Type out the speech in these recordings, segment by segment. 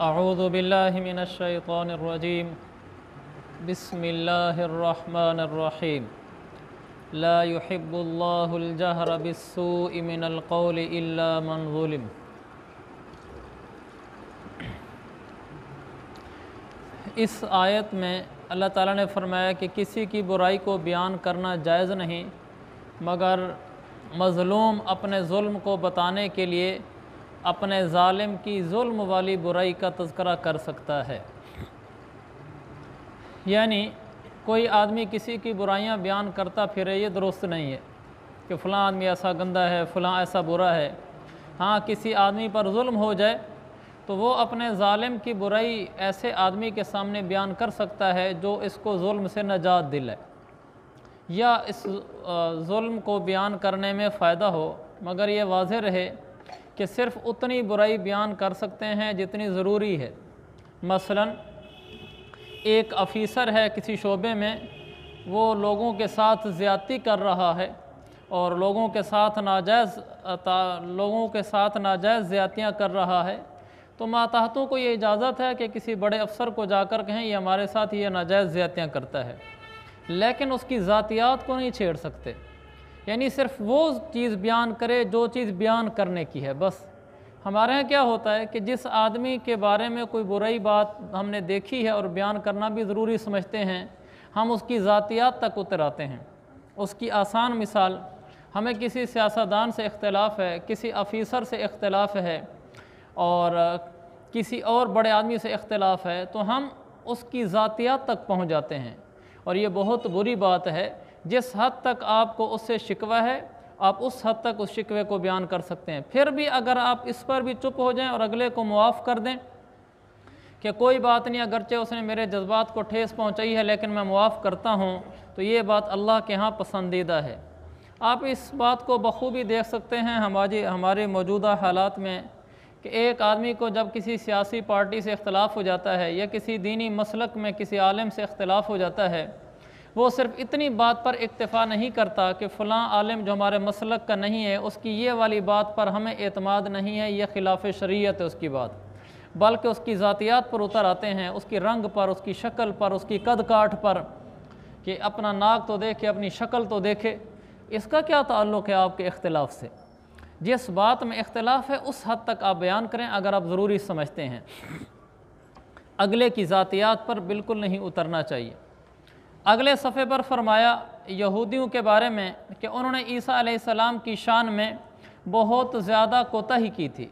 اعوذ باللہ من الشیطان الرجیم بسم اللہ الرحمن الرحیم لا يحب اللہ الجہر بالسوء من القول الا من ظلم۔ اس آیت میں اللہ تعالیٰ نے فرمایا کہ کسی کی برائی کو بیان کرنا جائز نہیں مگر مظلوم اپنے ظلم کو بتانے کے لیے اپنے ظالم کی ظلم والی برائی کا تذکرہ کر سکتا ہے۔ یعنی کوئی آدمی کسی کی برائیاں بیان کرتا پھرے یہ درست نہیں ہے کہ فلاں آدمی ایسا گندا ہے، فلاں ایسا برا ہے۔ ہاں، کسی آدمی پر ظلم ہو جائے تو وہ اپنے ظالم کی برائی ایسے آدمی کے سامنے بیان کر سکتا ہے جو اس کو ظلم سے نجات دلائے یا اس ظلم کو بیان کرنے میں فائدہ ہو، مگر یہ واضح رہے کہ صرف اتنی برائی بیان کر سکتے ہیں جتنی ضروری ہے۔ مثلا ایک افیسر ہے کسی شعبے میں، وہ لوگوں کے ساتھ زیادتی کر رہا ہے اور لوگوں کے ساتھ ناجائز زیادتیاں کر رہا ہے، تو ماتحتوں کو یہ اجازت ہے کہ کسی بڑے افسر کو جا کر کہیں یہ ہمارے ساتھ یہ ناجائز زیادتیاں کرتا ہے، لیکن اس کی ذاتیات کو نہیں چھیڑ سکتے۔ یعنی صرف وہ چیز بیان کرے جو چیز بیان کرنے کی ہے بس۔ ہمارے ہاں کیا ہوتا ہے کہ جس آدمی کے بارے میں کوئی برائی بات ہم نے دیکھی ہے اور بیان کرنا بھی ضروری سمجھتے ہیں، ہم اس کی ذاتیات تک اتر آتے ہیں۔ اس کی آسان مثال، ہمیں کسی سیاستدان سے اختلاف ہے، کسی افیسر سے اختلاف ہے اور کسی اور بڑے آدمی سے اختلاف ہے، تو ہم اس کی ذاتیات تک پہنچ جاتے ہیں، اور یہ بہت بری بات ہے۔ جس حد تک آپ کو اس سے شکوہ ہے، آپ اس حد تک اس شکوے کو بیان کر سکتے ہیں۔ پھر بھی اگر آپ اس پر بھی چپ ہو جائیں اور اگلے کو معاف کر دیں کہ کوئی بات نہیں، اگرچہ اس نے میرے جذبات کو ٹھیس پہنچائی ہے لیکن میں معاف کرتا ہوں، تو یہ بات اللہ کے ہاں پسندیدہ ہے۔ آپ اس بات کو بخوبی دیکھ سکتے ہیں ہمارے موجودہ حالات میں کہ ایک آدمی کو جب کسی سیاسی پارٹی سے اختلاف ہو جاتا ہے یا کسی دینی مسلک میں کسی عالم سے اختلاف ہو جاتا ہے، وہ صرف اتنی بات پر اکتفا نہیں کرتا کہ فلاں عالم جو ہمارے مسلک کا نہیں ہے اس کی یہ والی بات پر ہمیں اعتماد نہیں ہے، یہ خلاف شریعت ہے اس کی بات، بلکہ اس کی ذاتیات پر اتر آتے ہیں، اس کی رنگ پر، اس کی شکل پر، اس کی قد کاٹ پر، کہ اپنا ناک تو دیکھے، اپنی شکل تو دیکھے۔ اس کا کیا تعلق ہے آپ کے اختلاف سے؟ جس بات میں اختلاف ہے اس حد تک آپ بیان کریں اگر آپ ضروری سمجھتے ہیں، اگلے کی ذاتیات پر بالکل نہیں اترنا چاہیے۔ اگلے صفحے پر فرمایا یہودیوں کے بارے میں کہ انہوں نے عیسیٰ علیہ السلام کی شان میں بہت زیادہ کوتاہی کی تھی۔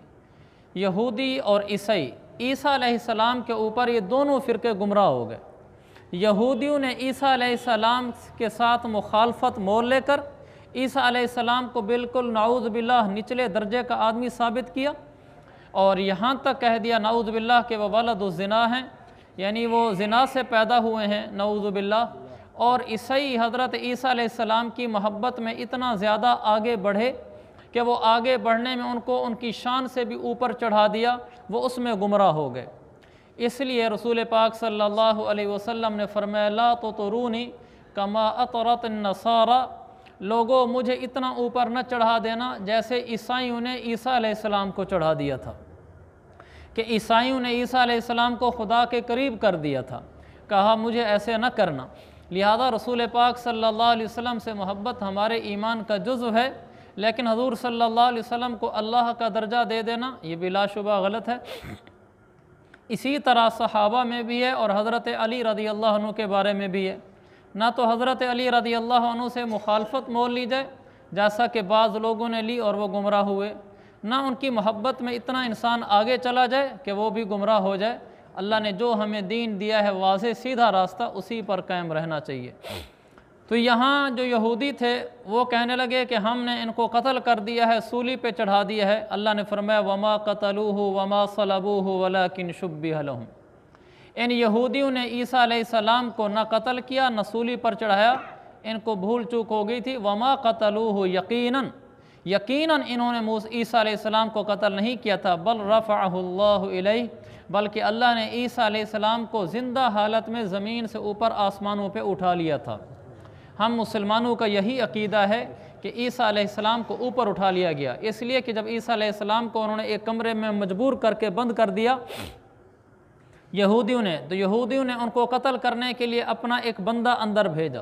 یہودی اور عیسائی، عیسیٰ علیہ السلام کے اوپر یہ دونوں فرقے گمراہ ہو گئے۔ یہودیوں نے عیسیٰ علیہ السلام کے ساتھ مخالفت مول لے کر عیسیٰ علیہ السلام کو بالکل نعوذ باللہ نچلے درجے کا آدمی ثابت کیا، اور یہاں تک کہہ دیا نعوذ باللہ کہ وہ ولد الزنا ہیں، یعنی وہ زنا سے پیدا ہوئے ہیں نعوذ باللہ۔ اور عیسائی حضرت عیسیٰ علیہ السلام کی محبت میں اتنا زیادہ آگے بڑھے کہ وہ آگے بڑھنے میں ان کو ان کی شان سے بھی اوپر چڑھا دیا، وہ اس میں گمراہ ہو گئے۔ اس لیے رسول پاک صلی اللہ علیہ وسلم نے فرمایا لا تطرونی کما اطرت النصارى، لوگوں مجھے اتنا اوپر نہ چڑھا دینا جیسے عیسائیوں نے عیسیٰ علیہ السلام کو چڑھا دیا تھا، کہ عیسائیوں نے عیسیٰ علیہ السلام کو خدا کے قریب کر دیا تھا۔ کہا مجھے ایسے نہ کرنا۔ لہذا رسول پاک صلی اللہ علیہ وسلم سے محبت ہمارے ایمان کا جزو ہے، لیکن حضور صلی اللہ علیہ وسلم کو اللہ کا درجہ دے دینا یہ بلا شبہ غلط ہے۔ اسی طرح صحابہ میں بھی ہے اور حضرت علی رضی اللہ عنہ کے بارے میں بھی ہے۔ نہ تو حضرت علی رضی اللہ عنہ سے مخالفت مول لی جائے جیسا کہ بعض لوگوں نے لی اور وہ گمراہ ہوئے، نہ ان کی محبت میں اتنا انسان آگے چلا جائے کہ وہ بھی گمراہ ہو جائے۔ اللہ نے جو ہمیں دین دیا ہے واضح سیدھا راستہ، اسی پر قائم رہنا چاہیے۔ تو یہاں جو یہودی تھے وہ کہنے لگے کہ ہم نے ان کو قتل کر دیا ہے، سولی پہ چڑھا دیا ہے۔ اللہ نے فرمایا وما قتلوہ وما صلبوہ ولکن شبہ لہم، ان یہودیوں نے عیسیٰ علیہ السلام کو نہ قتل کیا نہ سولی پر چڑھایا، ان کو بھول چوک ہو گئی تھی۔ وما قتلوہ یقیناً انہوں نے عیسیٰ علیہ السلام کو قتل نہیں کیا تھا، بل رفعہ اللہ الیہ، بلکہ اللہ نے عیسیٰ علیہ السلام کو زندہ حالت میں زمین سے اوپر آسمانوں پہ اٹھا لیا تھا۔ ہم مسلمانوں کا یہی عقیدہ ہے کہ عیسیٰ علیہ السلام کو اوپر اٹھا لیا گیا، اس لیے کہ جب عیسیٰ علیہ السلام کو انہوں نے ایک کمرے میں مجبور کر کے بند کر دیا یہودیوں نے ان کو قتل کرنے کے لیے اپنا ایک بندہ اندر بھیجا،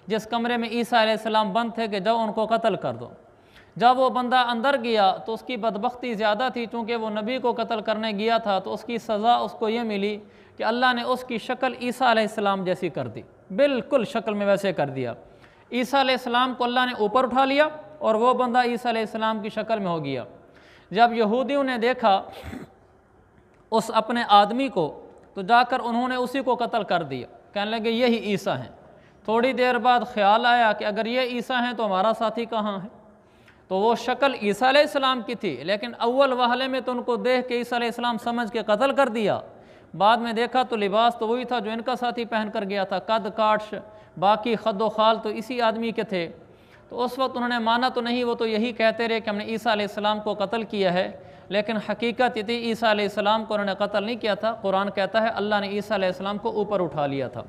جس کمرے میں عیسیٰ علیہ السلام بند تھے کہ جاؤ ان کو قتل کر دو۔ جب وہ بندہ اندر گیا تو اس کی بدبختی زیادہ تھی، چونکہ وہ نبی کو قتل کرنے گیا تھا، تو اس کی سزا اس کو یہ ملی کہ اللہ نے اس کی شکل عیسیٰ علیہ السلام جیسی کر دی، بالکل شکل میں ویسے کر دیا۔ عیسیٰ علیہ السلام کو اللہ نے اوپر اٹھا لیا اور وہ بندہ عیسیٰ علیہ السلام کی شکل میں ہو گیا۔ جب یہودیوں نے دیکھا اس اپنے آدمی کو تو جا کر انہوں نے اسی کو قتل کر دیا، کہنے لگے یہی عیسیٰ ہیں۔ تھوڑی دیر بعد خیال آیا کہ اگر یہ عیسیٰ ہیں تو ہمارا ساتھی کہاں ہے؟ تو وہ شکل عیسیٰ علیہ السلام کی تھی، لیکن اول وہلے میں تو ان کو دیکھ کے عیسیٰ علیہ السلام سمجھ کے قتل کر دیا۔ بعد میں دیکھا تو لباس تو وہی تھا جو ان کا ساتھی پہن کر گیا تھا، قد کاٹ باقی خد و خال تو اسی آدمی کے تھے۔ تو اس وقت انہوں نے مانا تو نہیں، وہ تو یہی کہتے رہے کہ ہم نے عیسیٰ علیہ السلام کو قتل کیا ہے، لیکن حقیقت یہ تھی عیسیٰ علیہ السلام کو انہوں نے قتل نہیں کیا تھا۔ قرآن کہتا ہے اللہ نے عیسیٰ علیہ السلام کو اوپر اٹھا لیا تھا۔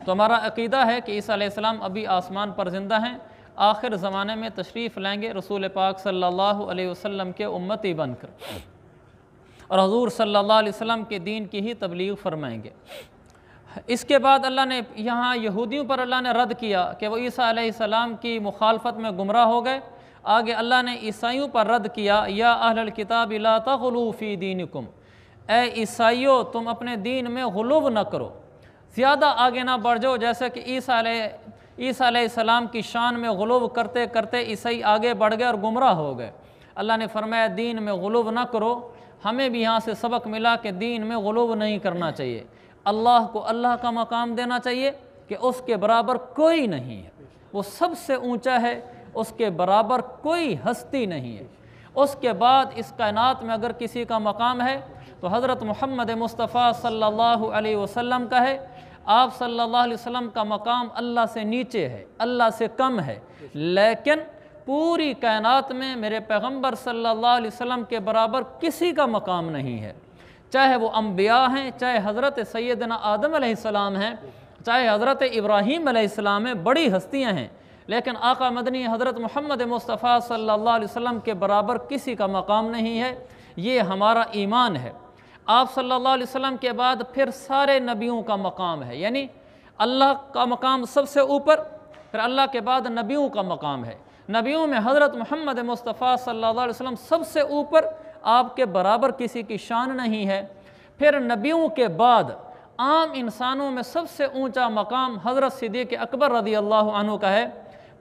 تو ہمارا عقیدہ ہے کہ عیسیٰ علیہ السلام ابھی آسمان پر زندہ ہیں، آخر زمانے میں تشریف لائیں گے رسول پاک صلی اللہ علیہ وسلم کے امتی بن کر، اور حضور صلی اللہ علیہ وسلم کے دین کی ہی تبلیغ فرمائیں گے۔ اس کے بعد اللہ نے یہاں یہودیوں پر اللہ نے رد کیا کہ وہ عیسیٰ علیہ السلام کی مخالفت میں گمراہ ہو گئے۔ آگے اللہ نے عیسائیوں پر رد کیا، یا اہل الکتاب لا تغلوا فی دینکم، اے عیسائیوں تم اپنے دین میں غلو نہ کرو، زیادہ آگے نہ بڑھ جاؤ، جیسے کہ عیسیٰ علیہ السلام کی شان میں غلو کرتے کرتے عیسائی آگے بڑھ گئے اور گمراہ ہو گئے۔ اللہ نے فرمایا دین میں غلو نہ کرو۔ ہمیں بھی یہاں سے سبق ملا کہ دین میں غلو نہیں کرنا چاہیے، اللہ کو اللہ کا مقام دینا چاہیے کہ اس کے برابر کوئی نہیں ہے، وہ سب سے اونچا ہے، اس کے برابر کوئی ہستی نہیں ہے۔ اس کے بعد اس کائنات میں اگر کسی کا مقام ہے تو حضرت محمد مصطفیٰ صلی اللہ علیہ وسلم کا ہے۔ آپ صلی اللہ علیہ وسلم کا مقام اللہ سے نیچے ہے، اللہ سے کم ہے، لیکن پوری کائنات میں میرے پیغمبر صلی اللہ علیہ وسلم کے برابر کسی کا مقام نہیں ہے، چاہے وہ انبیاء ہیں، چاہے حضرت سیدنا آدم علیہ السلام ہیں، چاہے حضرت ابراہیم علیہ السلام ہیں، بڑی ہستیاں ہیں، لیکن آقا مدنی حضرت محمد مصطفیٰ صلی اللہ علیہ وسلم کے برابر کسی کا مقام نہیں ہے۔ یہ ہمارا ایمان ہے۔ آپ صلی اللہ علیہ وسلم کے بعد پھر سارے نبیوں کا مقام ہے، یعنی اللہ کا مقام سب سے اوپر، پھر اللہ کے بعد نبیوں کا مقام ہے۔ نبیوں میں حضرت محمد مصطفیٰ صلی اللہ علیہ وسلم سب سے اوپر، آپ کے برابر کسی کی شان نہیں ہے۔ پھر نبیوں کے بعد عام انسانوں میں سب سے اونچا مقام حضرت صدیق اکبر رضی اللہ عنہ کا ہے۔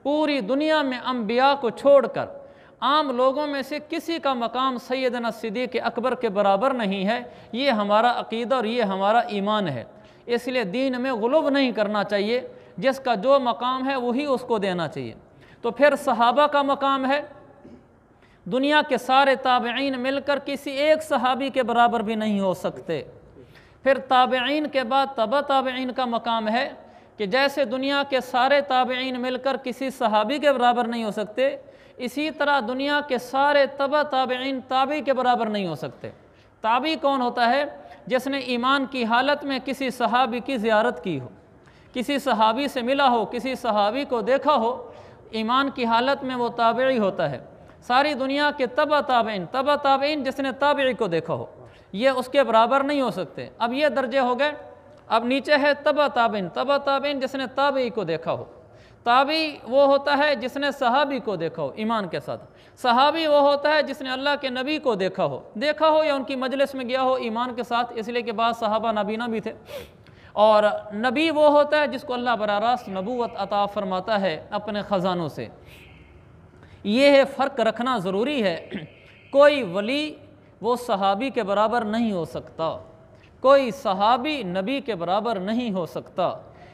پوری دنیا میں انبیاء کو چھوڑ کر عام لوگوں میں سے کسی کا مقام سیدنا صدیق اکبر کے برابر نہیں ہے۔ یہ ہمارا عقیدہ اور یہ ہمارا ایمان ہے۔ اس لیے دین میں غلو نہیں کرنا چاہیے، جس کا جو مقام ہے وہی اس کو دینا چاہیے۔ تو پھر صحابہ کا مقام ہے، دنیا کے سارے تابعین مل کر کسی ایک صحابی کے برابر بھی نہیں ہو سکتے۔ پھر تابعین کے بعد تبع تابعین کا مقام ہے کہ جیسے دنیا کے سارے تابعین مل کر کسی صحابی کے برابر نہیں ہو سکتے، اسی طرح دنیا کے سارے تبع تابعین تابعی کے برابر نہیں ہو سکتے۔ تابعی کون ہوتا ہے؟ جس نے ایمان کی حالت میں کسی صحابی کی زیارت کی ہو، کسی صحابی سے ملا ہو، کسی صحابی کو دیکھا ہو، ایمان کی حالت میں وہ تابعی ہوتا ہے۔ ساری دنیا کے تبع تابعین جس نے تابعی کو دیکھا ہو، یہ اس کے برابر نہیں ہو سکتے۔ اب یہ درجے ہو گئے، اب نیچے ہے تبع تابعین جس نے تابعی کو دیکھا ہو۔ تابعی وہ ہوتا ہے جس نے صحابی کو دیکھا ہو ایمان کے ساتھ، صحابی وہ ہوتا ہے جس نے اللہ کے نبی کو دیکھا ہو یا ان کی مجلس میں گیا ہو ایمان کے ساتھ، اس لیے کہ بعض صحابہ نابینا بھی تھے۔ اور نبی وہ ہوتا ہے جس کو اللہ براہ راست نبوت عطا فرماتا ہے اپنے خزانوں سے۔ یہ فرق رکھنا ضروری ہے۔ کوئی ولی وہ صحابی کے برابر نہیں ہو سکتا، کوئی صحابی نبی کے برابر نہیں ہو سکتا،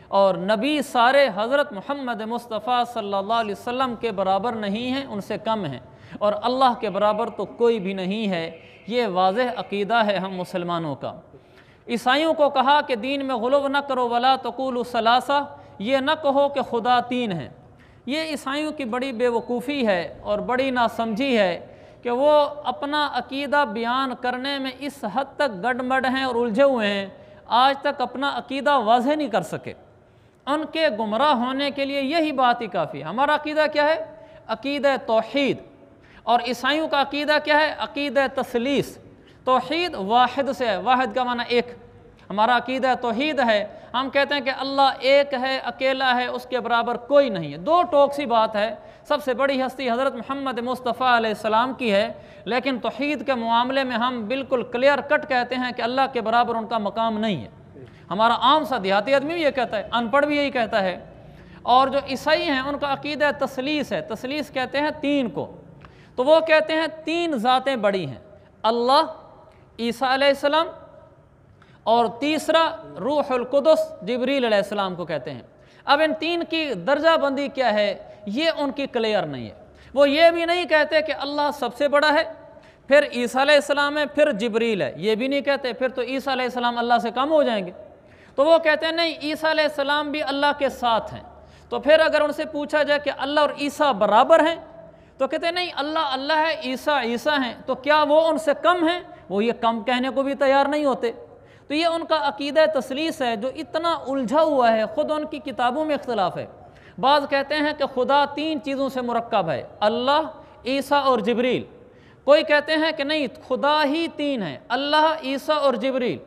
اور نبی سارے حضرت محمد مصطفیٰ صلی اللہ علیہ وسلم کے برابر نہیں ہیں، ان سے کم ہیں، اور اللہ کے برابر تو کوئی بھی نہیں ہے۔ یہ واضح عقیدہ ہے ہم مسلمانوں کا۔ عیسائیوں کو کہا کہ دین میں غلو نہ کرو، ولا تقولوا ثلاثہ، یہ نہ کہو کہ خدا تین ہیں۔ یہ عیسائیوں کی بڑی بے وقوفی ہے اور بڑی ناسمجھی ہے کہ وہ اپنا عقیدہ بیان کرنے میں اس حد تک گڈمڈ ہیں اور الجھے ہوئے ہیں، آج تک اپنا عقیدہ واضح نہیں کر سکے۔ ان کے گمراہ ہونے کے لیے یہی بات ہی کافی ہے۔ ہمارا عقیدہ کیا ہے؟ عقیدہ توحید۔ اور عیسائیوں کا عقیدہ کیا ہے؟ عقیدہ تثلیث۔ توحید واحد سے ہے، واحد کا معنی ایک، ہمارا عقیدہ توحید ہے، ہم کہتے ہیں کہ اللہ ایک ہے، اکیلا ہے، اس کے برابر کوئی نہیں ہے۔ دو ٹوک سی بات ہے، سب سے بڑی ہستی حضرت محمد مصطفیٰ علیہ السلام کی ہے، لیکن توحید کے معاملے میں ہم بالکل کلیئر کٹ کہتے ہیں کہ اللہ کے برابر ان کا مقام نہیں ہے۔ ہمارا عام سا دیہاتی آدمی بھی یہ کہتا ہے، ان پڑھ بھی یہی کہتا ہے۔ اور جو عیسائی ہیں ان کا عقیدہ تثلیث ہے، تثلیث کہتے ہیں تین کو، تو وہ کہتے ہیں تین ذاتیں بڑی ہیں، اللہ، عیسیٰ علیہ السلام، اور تیسرا روح القدس جبریل علیہ السلام کو کہتے ہیں۔ اب ان تین کی درجہ بندی کیا ہے یہ ان کی کلیئر نہیں ہے۔ وہ یہ بھی نہیں کہتے کہ اللہ سب سے بڑا ہے، پھر عیسیٰ علیہ السلام ہے، پھر جبریل ہے، یہ بھی نہیں کہتے، پھر تو عیسیٰ علیہ السلام اللہ سے کم ہو جائیں گے۔ تو وہ کہتے ہیں نہیں، عیسیٰ علیہ السلام بھی اللہ کے ساتھ ہیں۔ تو پھر اگر ان سے پوچھا جائے کہ اللہ اور عیسیٰ برابر ہیں تو کہتے ہیں نہیں، اللہ اللہ ہے، عیسیٰ عیسیٰ ہیں، تو کیا وہ ان سے کم ہیں؟ وہ یہ کم کہنے کو بھی تیار نہیں ہوتے۔ تو یہ ان کا عقیدہ تثلیث ہے جو اتنا الجھا ہوا ہے، خود ان کی کتابوں میں اختلاف ہے۔ بعض کہتے ہیں کہ خدا تین چیزوں سے مرکب ہے، اللہ، عیسیٰ اور جبریل۔ کوئی کہتے ہیں کہ نہیں، خدا ہی تین ہے، اللہ، عیسیٰ اور جبریل۔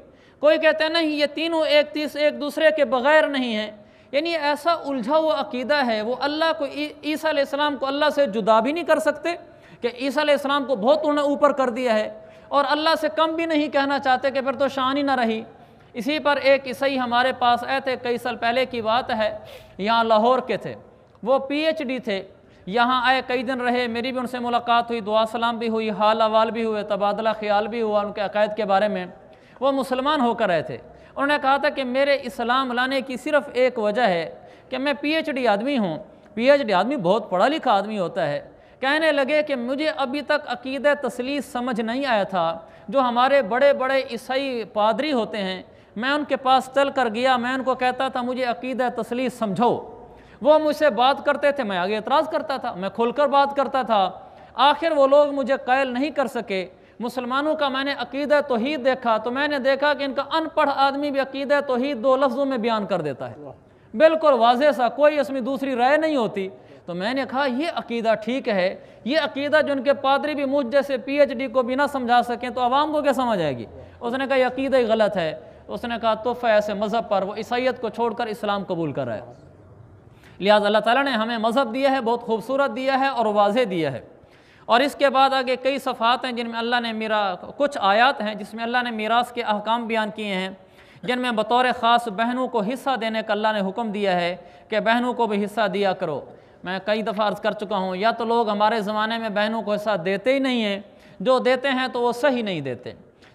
کوئی کہتے ہیں نہیں، یہ تینوں ایک دوسرے کے بغیر نہیں ہیں۔ یعنی ایسا الجھا ہوا عقیدہ ہے، وہ اللہ کو، عیسیٰ علیہ السلام کو اللہ سے جدا بھی نہیں کر سکتے کہ عیسیٰ علیہ السلام کو بہت انہوں نے اوپر کر دیا ہے، اور اللہ سے کم بھی نہیں کہنا چاہتے کہ پھر تو شان ہی نہ رہی۔ اسی پر ایک عیسائی ہمارے پاس آئے تھے، کئی سال پہلے کی بات ہے، یہاں لاہور کے تھے، وہ PhD تھے، یہاں آئے، کئی دن رہے، میری بھی ان سے ملاقات ہوئی، دعا سلام بھی ہوئی، حال احوال بھی ہوئے، تبادلہ خیال بھی ہوا ان کے عقائد کے بارے میں۔ وہ مسلمان ہو کر رہے تھے، انہوں نے کہا تھا کہ میرے اسلام لانے کی صرف ایک وجہ ہے کہ میں PhD آدمی ہوں۔ PhD آدمی بہت پڑھا لکھا آدمی ہوتا ہے۔ کہنے لگے کہ مجھے ابھی تک عقیدہ تثلیث سمجھ نہیں آیا تھا، جو ہمارے بڑے بڑے عیسائی پادری ہوتے ہیں، میں ان کے پاس چل کر گیا، میں ان کو کہتا تھا مجھے عقیدہ تثلیث سمجھو، وہ مجھ سے بات کرتے تھے، میں آگے اعتراض کرتا تھا، میں کھل کر بات کرتا تھا، آخر وہ لوگ مجھے قائل نہیں کر سکے۔ مسلمانوں کا میں نے عقیدہ توحید دیکھا تو میں نے دیکھا کہ ان کا ان پڑھ آدمی بھی عقیدہ توحید دو لفظوں میں بیان کر دیتا ہے، بالکل واضح سا، کوئی اس میں دوسری رائے نہیں ہوتی۔ تو میں نے کہا یہ عقیدہ ٹھیک ہے، یہ عقیدہ جو ان کے پادری بھی مجھ جیسے PhD کو بھی نہ سمجھا سکیں تو عوام کو کیا سمجھ آئے گی؟ اس نے کہا یہ عقیدہ ہی غلط ہے۔ اس نے کہا تحفہ ایسے مذہب پر، وہ عیسائیت کو چھوڑ کر اسلام قبول کر رہا ہے۔ لہٰذا اللہ تعالیٰ نے ہمیں مذہب دیا ہے، بہت خوبصورت دیا ہے اور واضح دیا ہے۔ اور اس کے بعد آگے کئی صفحات ہیں جن میں اللہ نے کچھ آیات ہیں جس میں اللہ نے میراث کے احکام بیان کیے ہیں، جن میں بطور خاص بہنوں کو حصہ دینے کا اللہ نے حکم دیا ہے کہ بہنوں کو بھی حصہ دیا کرو۔ میں کئی دفعہ عرض کر چکا ہوں، یا تو لوگ ہمارے زمانے میں بہنوں کو حصہ دیتے ہی نہیں ہیں، جو دیتے ہیں تو وہ صحیح نہیں دیتے۔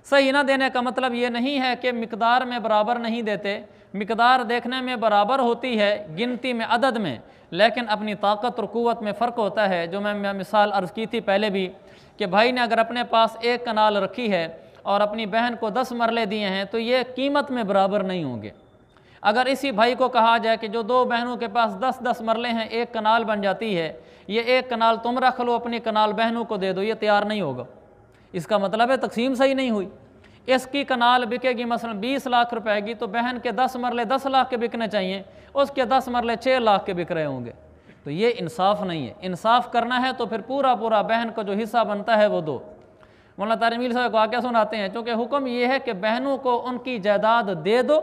صحیح نہ دینے کا مطلب یہ نہیں ہے کہ مقدار میں برابر نہیں دیتے، مقدار دیکھنے میں برابر ہوتی ہے، گنتی میں، عدد میں، لیکن اپنی طاقت اور قوت میں فرق ہوتا ہے۔ جو میں مثال عرض کی تھی پہلے بھی کہ بھائی نے اگر اپنے پاس 1 کنال رکھی ہے اور اپنی بہن کو 10 مرلے دیے ہیں تو یہ قیمت میں برابر نہیں ہوں گے۔ اگر اسی بھائی کو کہا جائے کہ جو 2 بہنوں کے پاس 10 مرلے ہیں، 1 کنال بن جاتی ہے، یہ 1 کنال تم رکھ لو، اپنی کنال بہنوں کو دے دو، یہ تیار نہیں ہوگا۔ اس کا مطلب ہے تقسیم صحیح نہیں ہوئی۔ اس کی کنال بکے گی مثلا 20 لاکھ روپے کی، تو بہن کے 10 مرلے 10 لاکھ کے بکنے چاہیے، اس کے 10 مرلے 6 لاکھ کے بک رہے ہوں گے، تو یہ انصاف نہیں ہے۔ انصاف کرنا ہے تو پھر پورا بہن کو جو حصہ بنتا ہے وہ دو۔ مولانا طارق میل صاحب واقعہ سناتے ہیں، چونکہ حکم یہ ہے کہ بہنوں کو ان کی جائیداد دے دو۔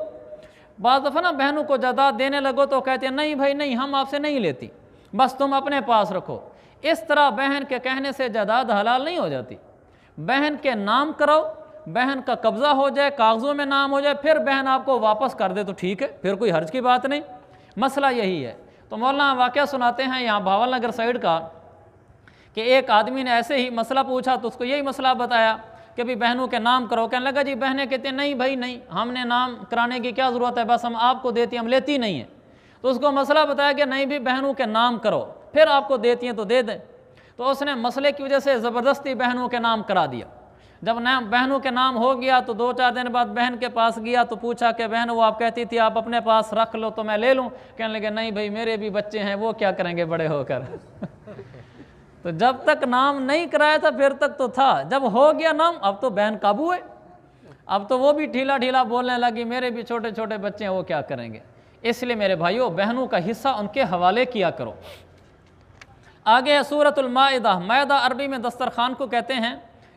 بعض دفعہ نا بہنوں کو جائیداد دینے لگو تو کہتے ہیں نہیں بھائی نہیں، ہم آپ سے نہیں لیتی، بس تم اپنے پاس رکھو۔ اس طرح بہن کے کہنے سے جائیداد حلال نہیں ہو جاتی۔ بہن کے نام کراؤ، بہن کا قبضہ ہو جائے، کاغذوں میں نام ہو جائے، پھر بہن آپ کو واپس کر دے تو ٹھیک ہے، پھر کوئی حرج کی بات نہیں۔ مسئلہ یہی ہے۔ تو مولانا واقعہ سناتے ہیں یہاں بھاول نگر سائیڈ کا کہ ایک آدمی نے ایسے ہی مسئلہ پوچھا تو اس کو یہی مسئلہ بتایا کہ بھی بہنوں کے نام کرو۔ کہنے لگا جی بہنیں کہتے ہیں نہیں بھائی نہیں، ہم نے نام کرانے کی کیا ضرورت ہے، بس ہم آپ کو دیتی ہیں، ہم لیتی نہیں ہیں۔ تو اس کو مسئلہ بتایا کہ نہیں بھی بہنوں کے نام کرو، پھر آپ کو دیتی ہیں تو دے دیں۔ تو اس نے مسئلے کی وجہ سے زبردستی بہنوں کے نام کرا دیا۔ جب بہنوں کے نام ہو گیا تو 2-4 دن بعد بہن کے پاس گیا تو پوچھا کہ بہن وہ آپ کہتی تھی آپ اپنے پاس رکھ لو تو میں لے لوں۔ کہنے لگے نہیں بھائی میرے بھی بچے ہیں، وہ کیا کریں گے بڑے ہو کر۔ تو جب تک نام نہیں کرایا تھا پھر تک تو تھا، جب ہو گیا نام اب تو بہن قابو ہے، اب تو وہ بھی ڈھیلا بولنے لگی میرے بھی چھوٹے چھوٹے بچے ہیں، وہ کیا کریں گے۔ اس لیے میرے بھائیوں بہنوں کا حصہ ان کے حوالے کیا کرو۔ آگے ہے سورۃ المائدہ۔ مائدہ عربی میں دسترخوان کو کہتے ہیں۔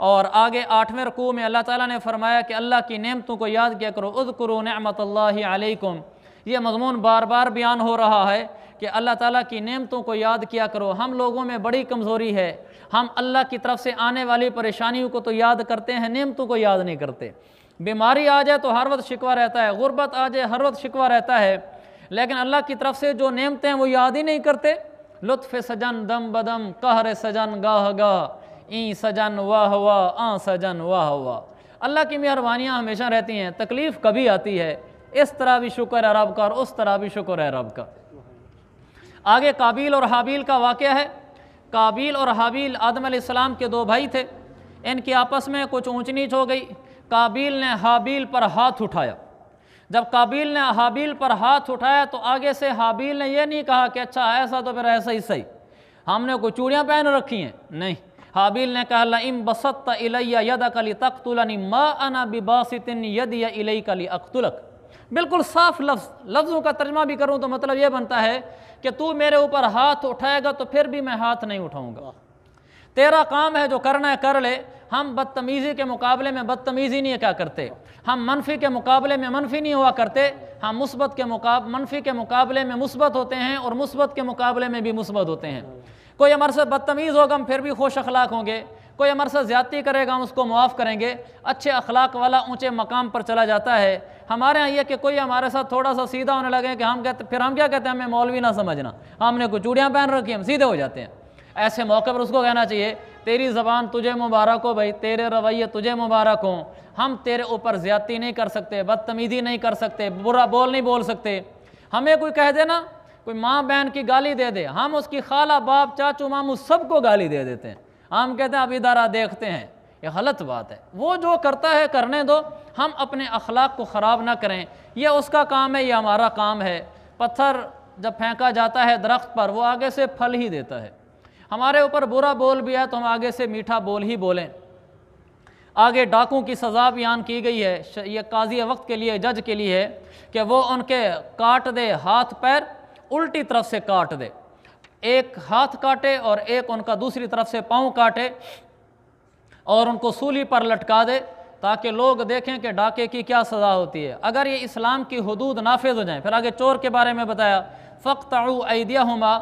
اور آگے 8ویں رکوع میں اللہ تعالیٰ نے فرمایا کہ اللہ کی نعمتوں کو یاد کیا کرو، اذکروا نعمت اللہ علیکم۔ یہ مضمون بار بار بیان ہو رہا ہے کہ اللہ تعالیٰ کی نعمتوں کو یاد کیا کرو۔ ہم لوگوں میں بڑی کمزوری ہے، ہم اللہ کی طرف سے آنے والی پریشانیوں کو تو یاد کرتے ہیں، نعمتوں کو یاد نہیں کرتے۔ بیماری آ جائے تو ہر وقت شکوہ رہتا ہے، غربت آ جائے ہر وقت شکوہ رہتا ہے، لیکن اللہ کی طرف سے جو نعمتیں ہیں وہ یاد ہی نہیں کرتے۔ لطف سجن دم بدم، قہر سجن گاہ گاہ، این سجن واہ واہ، آن سجن واہ واہ۔ اللہ کی مہربانیاں ہمیشہ رہتی ہیں، تکلیف کبھی آتی ہے، اس طرح بھی شکر ہے رب کا اور اس طرح بھی شکر ہے رب کا۔ آگے قابیل اور حابیل کا واقعہ ہے۔ قابیل اور حابیل آدم علیہ السلام کے 2 بھائی تھے، ان کی آپس میں کچھ اونچ نیچ ہو گئی۔ قابیل نے حابیل پر ہاتھ اٹھایا۔ جب قابیل نے حابیل پر ہاتھ اٹھایا تو آگے سے حابیل نے یہ نہیں کہا کہ اچھا ایسا تو پھر ایسا ہی صحیح، ہم نے کوئی چوڑیاں پہن رکھی ہیں، نہیں۔ حابیل نے کہا لئن بسطت الی یدک لتقتلنی ما انا بباسط یدی الیک لاقتلک۔ بالکل صاف لفظوں کا ترجمہ بھی کروں تو مطلب یہ بنتا ہے کہ تو میرے اوپر ہاتھ اٹھائے گا تو پھر بھی میں ہاتھ نہیں اٹھاؤں گا، تیرا کام ہے جو کرنا ہے کر لے۔ ہم بدتمیزی کے مقابلے میں بدتمیزی نہیں کیا کرتے، ہم منفی کے مقابلے میں منفی نہیں ہوا کرتے، ہم منفی کے مقابلے میں مثبت ہوتے ہیں اور مثبت کے مقابلے میں بھی مثبت ہوتے ہیں۔ کوئی ہمارے سے بدتمیز ہوگا ہم پھر بھی خوش اخلاق ہوں گے، کوئی ہمارے سے زیادتی کرے گا ہم اس کو معاف کریں گے، اچھے اخلاق والا اونچے مقام پر چلا جاتا ہے۔ ہمارے ہاں یہ کہ کوئی ہمارے ساتھ تھوڑا سا سیدھا ہونے لگے کہ پھر ہم کیا کہتے ہیں، ہمیں مولوی نہ سمجھنا، ہم نے کوئی چوڑیاں پہن رکھی ہم سیدھے ہو جاتے ہیں۔ ایسے موقع پر اس کو کہنا چاہیے تیری زبان تجھے مبارک ہو بھائی، تیرے رویے تجھے مبارک ہوں، ہم تیرے اوپر زیادتی نہیں کر سکتے، بدتمیزی نہیں کر سکتے، برا بول نہیں بول سکتے۔ ہمیں کوئی کہہ دے نا، کوئی ماں بہن کی گالی دے دے، ہم اس کی خالہ باپ چاچو ماموں سب کو گالی دے دیتے ہیں، ہم کہتے ہیں اب ادارہ دیکھتے ہیں، یہ غلط بات ہے۔ وہ جو کرتا ہے کرنے دو، ہم اپنے اخلاق کو خراب نہ کریں، یہ اس کا کام ہے، یہ ہمارا کام ہے۔ پتھر جب پھینکا جاتا ہے درخت پر وہ آگے سے پھل ہی دیتا ہے، ہمارے اوپر برا بول بھی ہے تو ہم آگے سے میٹھا بول ہی بولیں۔ آگے ڈاکوں کی سزا بیان کی گئی ہے، یہ قاضی وقت کے لیے، جج کے لیے ہے کہ وہ ان کے کاٹ دے ہاتھ پیر، الٹی طرف سے کاٹ دے، ایک ہاتھ کاٹے اور ایک ان کا دوسری طرف سے پاؤں کاٹے اور ان کو سولی پر لٹکا دے تاکہ لوگ دیکھیں کہ ڈاکے کی کیا سزا ہوتی ہے۔ اگر یہ اسلام کی حدود نافذ ہو جائیں، پھر آگے چور کے بارے میں بتایا فَاقْطَعُوا أَيْدِيَهُمَا،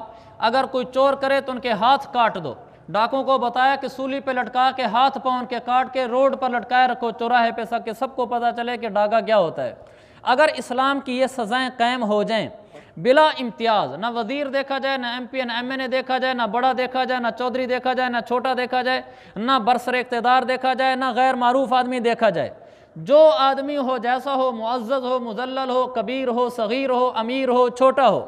اگر کوئی چور کرے تو ان کے ہاتھ کاٹ دو۔ ڈاکوں کو بتایا کہ سولی پہ لٹکا کے ہاتھ پاؤں ان کے کاٹ کے روڈ پر لٹکائے رکھو چوراہے پہ، کہ سب کو پتہ چلے کہ ڈاکا کیا ہوتا ہے۔ اگر اسلام کی یہ سزائیں قائم ہو جائیں بلا امتیاز، نہ وزیر دیکھا جائے، نہ ایم پی، نہ ایم این اے دیکھا جائے، نہ بڑا دیکھا جائے، نہ چودھری دیکھا جائے، نہ چھوٹا دیکھا جائے، نہ برسر اقتدار دیکھا جائے، نہ غیر معروف آدمی دیکھا جائے، جو آدمی ہو، جیسا ہو، معزز ہو، مذلل ہو، کبیر ہو، صغیر ہو، امیر ہو، چھوٹا ہو،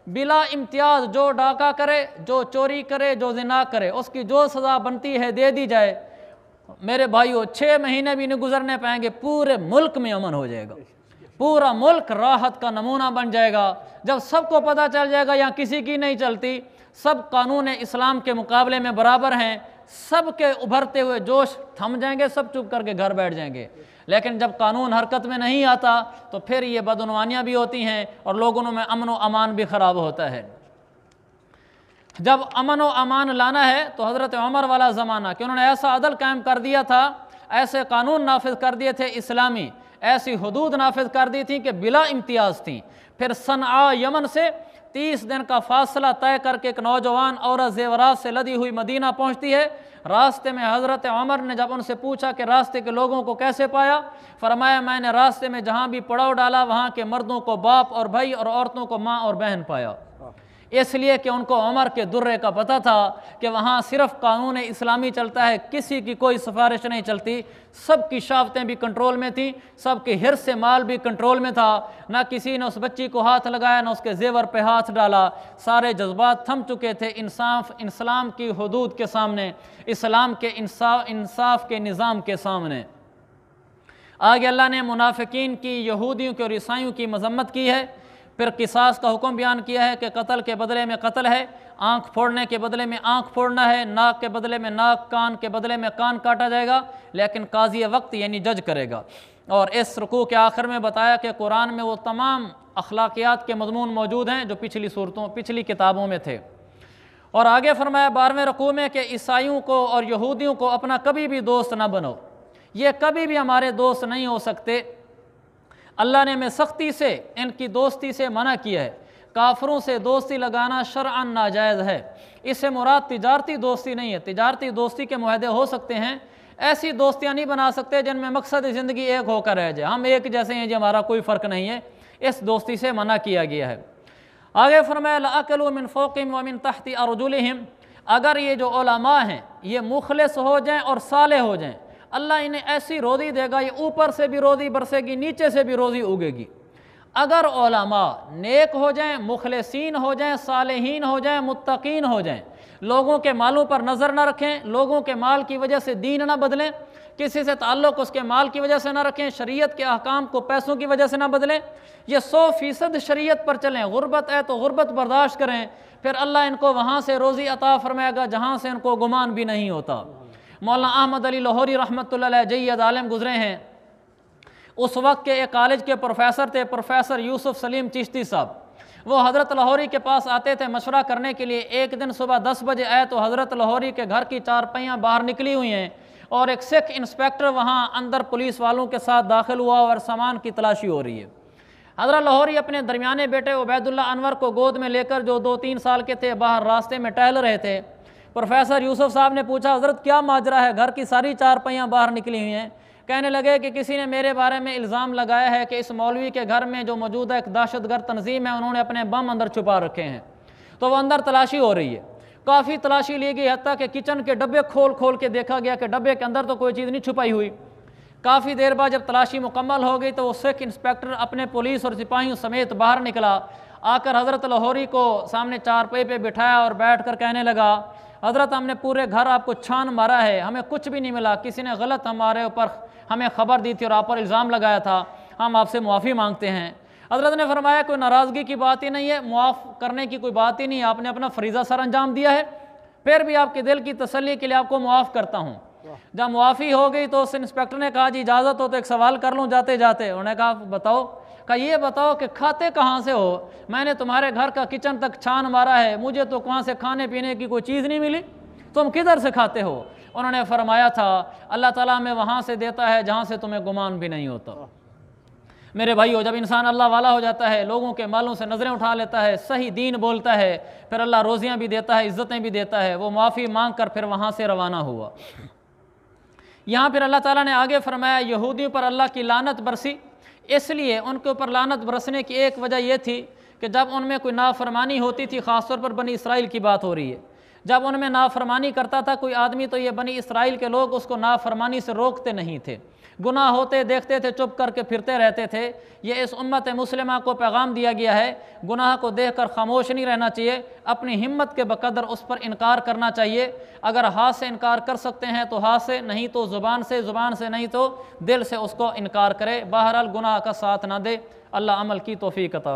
بلا امتیاز جو ڈاکہ کرے، جو چوری کرے، جو زنا کرے، اس کی جو سزا بنتی ہے دے دی جائے۔ میرے بھائیو 6 مہینے بھی نہیں گزرنے پائیں گے، پورے ملک میں امن ہو جائے گا، پورا ملک راحت کا نمونہ بن جائے گا۔ جب سب کو پتہ چل جائے گا یہاں کسی کی نہیں چلتی، سب قانون اسلام کے مقابلے میں برابر ہیں، سب کے ابھرتے ہوئے جوش تھم جائیں گے، سب چپ کر کے گھر بیٹھ جائیں گے۔ لیکن جب قانون حرکت میں نہیں آتا تو پھر یہ بدعنوانیاں بھی ہوتی ہیں اور لوگوں میں امن و امان بھی خراب ہوتا ہے۔ جب امن و امان لانا ہے تو حضرت عمر والا زمانہ کہ انہوں نے ایسا عدل قائم کر دیا تھا، ایسے قانون نافذ کر دیے تھے اسلامی، ایسی حدود نافذ کر دی تھیں کہ بلا امتیاز تھیں۔ پھر صنعاء یمن سے 30 دن کا فاصلہ طے کر کے ایک نوجوان عورت زیورات سے لدی ہوئی مدینہ پہنچتی ہے۔ راستے میں حضرت عمر نے جب ان سے پوچھا کہ راستے کے لوگوں کو کیسے پایا، فرمایا میں نے راستے میں جہاں بھی پڑاؤ ڈالا وہاں کے مردوں کو باپ اور بھائی اور عورتوں کو ماں اور بہن پایا، اس لیے کہ ان کو عمر کے درے کا پتہ تھا کہ وہاں صرف قانون اسلامی چلتا ہے، کسی کی کوئی سفارش نہیں چلتی، سب کی شافتیں بھی کنٹرول میں تھیں، سب کی حرص سے مال بھی کنٹرول میں تھا، نہ کسی نے اس بچی کو ہاتھ لگایا نہ اس کے زیور پہ ہاتھ ڈالا، سارے جذبات تھم چکے تھے اسلام کی حدود کے سامنے، اسلام کے انصاف کے نظام کے سامنے۔ آگے اللہ نے منافقین کی، یہودیوں کی اور عیسائیوں کی مذمت کی ہے، پھر قصاص کا حکم بیان کیا ہے کہ قتل کے بدلے میں قتل ہے، آنکھ پھوڑنے کے بدلے میں آنکھ پھوڑنا ہے، ناک کے بدلے میں ناک، کان کے بدلے میں کان کاٹا جائے گا، لیکن قاضی وقت یعنی جج کرے گا۔ اور اس رکوع کے آخر میں بتایا کہ قرآن میں وہ تمام اخلاقیات کے مضمون موجود ہیں جو پچھلی کتابوں میں تھے۔ اور آگے فرمایا 12ویں رکوع میں کہ عیسائیوں کو اور یہودیوں کو اپنا کبھی بھی دوست نہ بنو، یہ کبھی بھی ہمارے دوست نہیں ہو سکتے۔ اللہ نے ہمیں سختی سے ان کی دوستی سے منع کیا ہے۔ کافروں سے دوستی لگانا شرعاً ناجائز ہے۔ اس سے مراد تجارتی دوستی نہیں ہے، تجارتی دوستی کے معاہدے ہو سکتے ہیں، ایسی دوستیاں نہیں بنا سکتے جن میں مقصد زندگی ایک ہو کر رہ جائے، ہم ایک جیسے ہیں جی، ہمارا کوئی فرق نہیں ہے، اس دوستی سے منع کیا گیا ہے۔ آگے فرمایا لَأَكَلُوا مِن فَوْقِهِمْ وَمِن تَحْتِ أَرْجُلِهِمْ، اگر یہ جو علماء ہیں یہ مخلص ہو جائیں اور صالح ہو جائیں، اللہ انہیں ایسی روزی دے گا، یہ اوپر سے بھی روزی برسے گی، نیچے سے بھی روزی اگے گی۔ اگر علماء نیک ہو جائیں، مخلصین ہو جائیں، صالحین ہو جائیں، متقین ہو جائیں، لوگوں کے مالوں پر نظر نہ رکھیں، لوگوں کے مال کی وجہ سے دین نہ بدلیں، کسی سے تعلق اس کے مال کی وجہ سے نہ رکھیں، شریعت کے احکام کو پیسوں کی وجہ سے نہ بدلیں، یہ 100% شریعت پر چلیں، غربت ہے تو غربت برداشت کریں، پھر اللہ ان کو وہاں سے روزی عطا فرمائے گا جہاں سے ان کو گمان بھی نہیں ہوتا۔ مولانا احمد علی لاہوری رحمۃ اللہ علیہ جید عالم گزرے ہیں، اس وقت کے ایک کالج کے پروفیسر تھے، پروفیسر یوسف سلیم چشتی صاحب، وہ حضرت لاہوری کے پاس آتے تھے مشورہ کرنے کے لیے۔ ایک دن صبح 10 بجے آئے تو حضرت لاہوری کے گھر کی چارپائیاں باہر نکلی ہوئی ہیں اور ایک سکھ انسپیکٹر وہاں اندر پولیس والوں کے ساتھ داخل ہوا اور سامان کی تلاشی ہو رہی ہے۔ حضرت لاہوری اپنے درمیانے بیٹے عبید اللہ انور کو گود میں لے کر، جو 2-3 سال کے تھے، باہر راستے میں ٹہل رہے تھے۔ پروفیسر یوسف صاحب نے پوچھا حضرت کیا ماجرا ہے، گھر کی ساری چارپائیاں باہر نکلی ہوئی ہیں؟ کہنے لگے کہ کسی نے میرے بارے میں الزام لگایا ہے کہ اس مولوی کے گھر میں جو موجودہ ایک دہشت گرد تنظیم ہے، انہوں نے اپنے بم اندر چھپا رکھے ہیں۔ تو وہ اندر تلاشی ہو رہی ہے، کافی تلاشی لی گئی، حتیٰ کہ کچن کے ڈبے کھول کھول کے دیکھا گیا کہ ڈبے کے اندر تو کوئی چیز نہیں چھپائی ہوئی۔ کافی دیر بعد جب تلاشی مکمل ہو گئی تو وہ سکھ انسپیکٹر اپنے پولیس اور سپاہیوں سمیت باہر نکلا، آ کر حضرت لاہوری کو سامنے چارپائی پہ بٹھایا اور بیٹھ کر کہنے لگا حضرت ہم نے پورے گھر آپ کو چھان مارا ہے، ہمیں کچھ بھی نہیں ملا، کسی نے غلط ہمارے اوپر ہمیں خبر دی تھی اور آپ پر الزام لگایا تھا، ہم آپ سے معافی مانگتے ہیں۔ حضرت نے فرمایا کوئی ناراضگی کی بات ہی نہیں ہے، معاف کرنے کی کوئی بات ہی نہیں ہے، آپ نے اپنا فریضہ سر انجام دیا ہے، پھر بھی آپ کے دل کی تسلی کے لیے آپ کو معاف کرتا ہوں۔ جب معافی ہو گئی تو اس انسپیکٹر نے کہا جی اجازت ہو تو ایک سوال کر لوں جاتے جاتے؟ انہوں نے کہا بتاؤ۔ کہا یہ بتاؤ کہ کھاتے کہاں سے ہو؟ میں نے تمہارے گھر کا کچن تک چھان مارا ہے، مجھے تو وہاں سے کھانے پینے کی کوئی چیز نہیں ملی، تم کدھر سے کھاتے ہو؟ انہوں نے فرمایا تھا اللہ تعالیٰ ہمیں وہاں سے دیتا ہے جہاں سے تمہیں گمان بھی نہیں ہوتا۔ میرے بھائیو، جب انسان اللہ والا ہو جاتا ہے، لوگوں کے مالوں سے نظریں اٹھا لیتا ہے، صحیح دین بولتا ہے، پھر اللہ روزیاں بھی دیتا ہے، عزتیں بھی دیتا ہے۔ وہ معافی مانگ کر پھر وہاں سے روانہ ہوا۔ یہاں پھر اللہ تعالیٰ نے آگے فرمایا یہودیوں پر اللہ کی لعنت برسی، اس لیے ان کے اوپر لعنت برسنے کی ایک وجہ یہ تھی کہ جب ان میں کوئی نافرمانی ہوتی تھی، خاص طور پر بنی اسرائیل کی بات ہو رہی ہے، جب ان میں نافرمانی کرتا تھا کوئی آدمی تو یہ بنی اسرائیل کے لوگ اس کو نافرمانی سے روکتے نہیں تھے، گناہ ہوتے دیکھتے تھے، چپ کر کے پھرتے رہتے تھے۔ یہ اس امت مسلمہ کو پیغام دیا گیا ہے، گناہ کو دیکھ کر خاموش نہیں رہنا چاہیے، اپنی ہمت کے بقدر اس پر انکار کرنا چاہیے۔ اگر ہاتھ سے انکار کر سکتے ہیں تو ہاتھ سے، نہیں تو زبان سے، زبان سے نہیں تو دل سے اس کو انکار کرے۔ بہرحال گناہ کا ساتھ نہ دے۔ اللہ عمل کی توفیق عطا